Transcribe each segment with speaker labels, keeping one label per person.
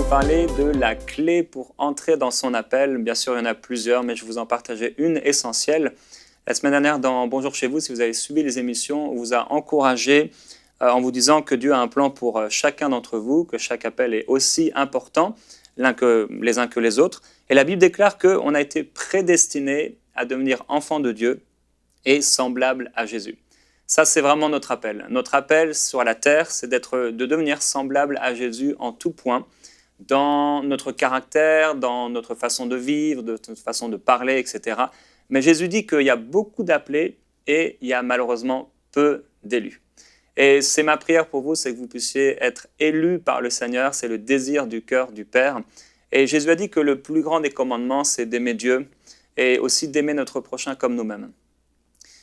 Speaker 1: parler de la clé pour entrer dans son appel. Bien sûr, il y en a plusieurs, mais je vous en partageais une essentielle. La semaine dernière, dans Bonjour chez vous, si vous avez suivi les émissions, on vous a encouragé en vous disant que Dieu a un plan pour chacun d'entre vous, que chaque appel est aussi important les uns que les autres. Et la Bible déclare qu'on a été prédestinés à devenir enfants de Dieu et semblables à Jésus. Ça, c'est vraiment notre appel. Notre appel sur la terre, c'est de devenir semblable à Jésus en tout point, dans notre caractère, dans notre façon de vivre, de notre façon de parler, etc. Mais Jésus dit qu'il y a beaucoup d'appelés et il y a malheureusement peu d'élus. Et c'est ma prière pour vous, c'est que vous puissiez être élus par le Seigneur, c'est le désir du cœur du Père. Et Jésus a dit que le plus grand des commandements, c'est d'aimer Dieu et aussi d'aimer notre prochain comme nous-mêmes.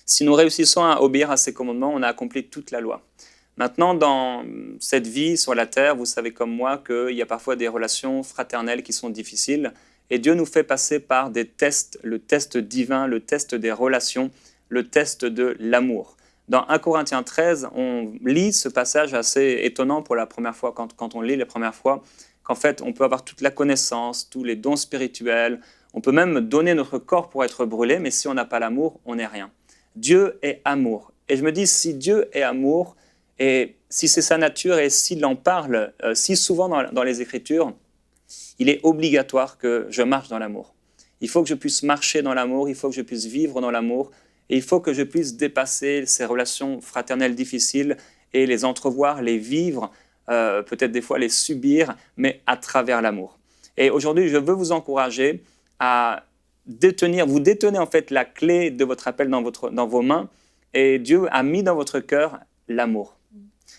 Speaker 1: Si nous réussissons à obéir à ces commandements, on a accompli toute la loi. Maintenant, dans cette vie sur la terre, vous savez comme moi qu'il y a parfois des relations fraternelles qui sont difficiles et Dieu nous fait passer par des tests, le test divin, le test des relations, le test de l'amour. Dans 1 Corinthiens 13, on lit ce passage assez étonnant pour la première fois, quand on lit la première fois, qu'en fait, on peut avoir toute la connaissance, tous les dons spirituels, on peut même donner notre corps pour être brûlé, mais si on n'a pas l'amour, on n'est rien. Dieu est amour. Et je me dis, si Dieu est amour, et si c'est sa nature, et s'il en parle si souvent dans les Écritures, il est obligatoire que je marche dans l'amour. Il faut que je puisse marcher dans l'amour, il faut que je puisse vivre dans l'amour, et il faut que je puisse dépasser ces relations fraternelles difficiles et les entrevoir, les vivre, peut-être des fois les subir, mais à travers l'amour. Et aujourd'hui, je veux vous encourager à vous détenez en fait la clé de votre appel dans vos mains et Dieu a mis dans votre cœur l'amour.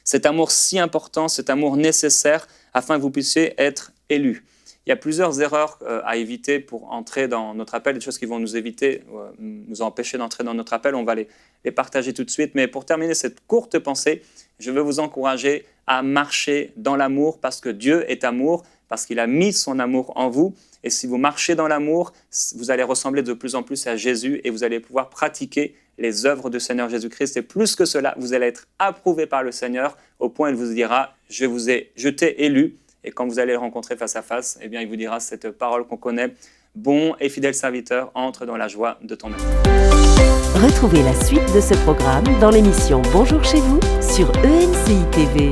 Speaker 1: Cet amour si important, cet amour nécessaire afin que vous puissiez être élus. Il y a plusieurs erreurs à éviter pour entrer dans notre appel, des choses qui vont nous empêcher d'entrer dans notre appel. On va les partager tout de suite. Mais pour terminer cette courte pensée, je veux vous encourager à marcher dans l'amour parce que Dieu est amour, parce qu'il a mis son amour en vous. Et si vous marchez dans l'amour, vous allez ressembler de plus en plus à Jésus et vous allez pouvoir pratiquer les œuvres du Seigneur Jésus-Christ. Et plus que cela, vous allez être approuvé par le Seigneur au point où il vous dira « Je t'ai élu ». Et quand vous allez le rencontrer face à face, eh bien, il vous dira cette parole qu'on connaît « Bon et fidèle serviteur, entre dans la joie de ton maître ».
Speaker 2: Retrouvez la suite de ce programme dans l'émission Bonjour chez vous sur EMCI TV.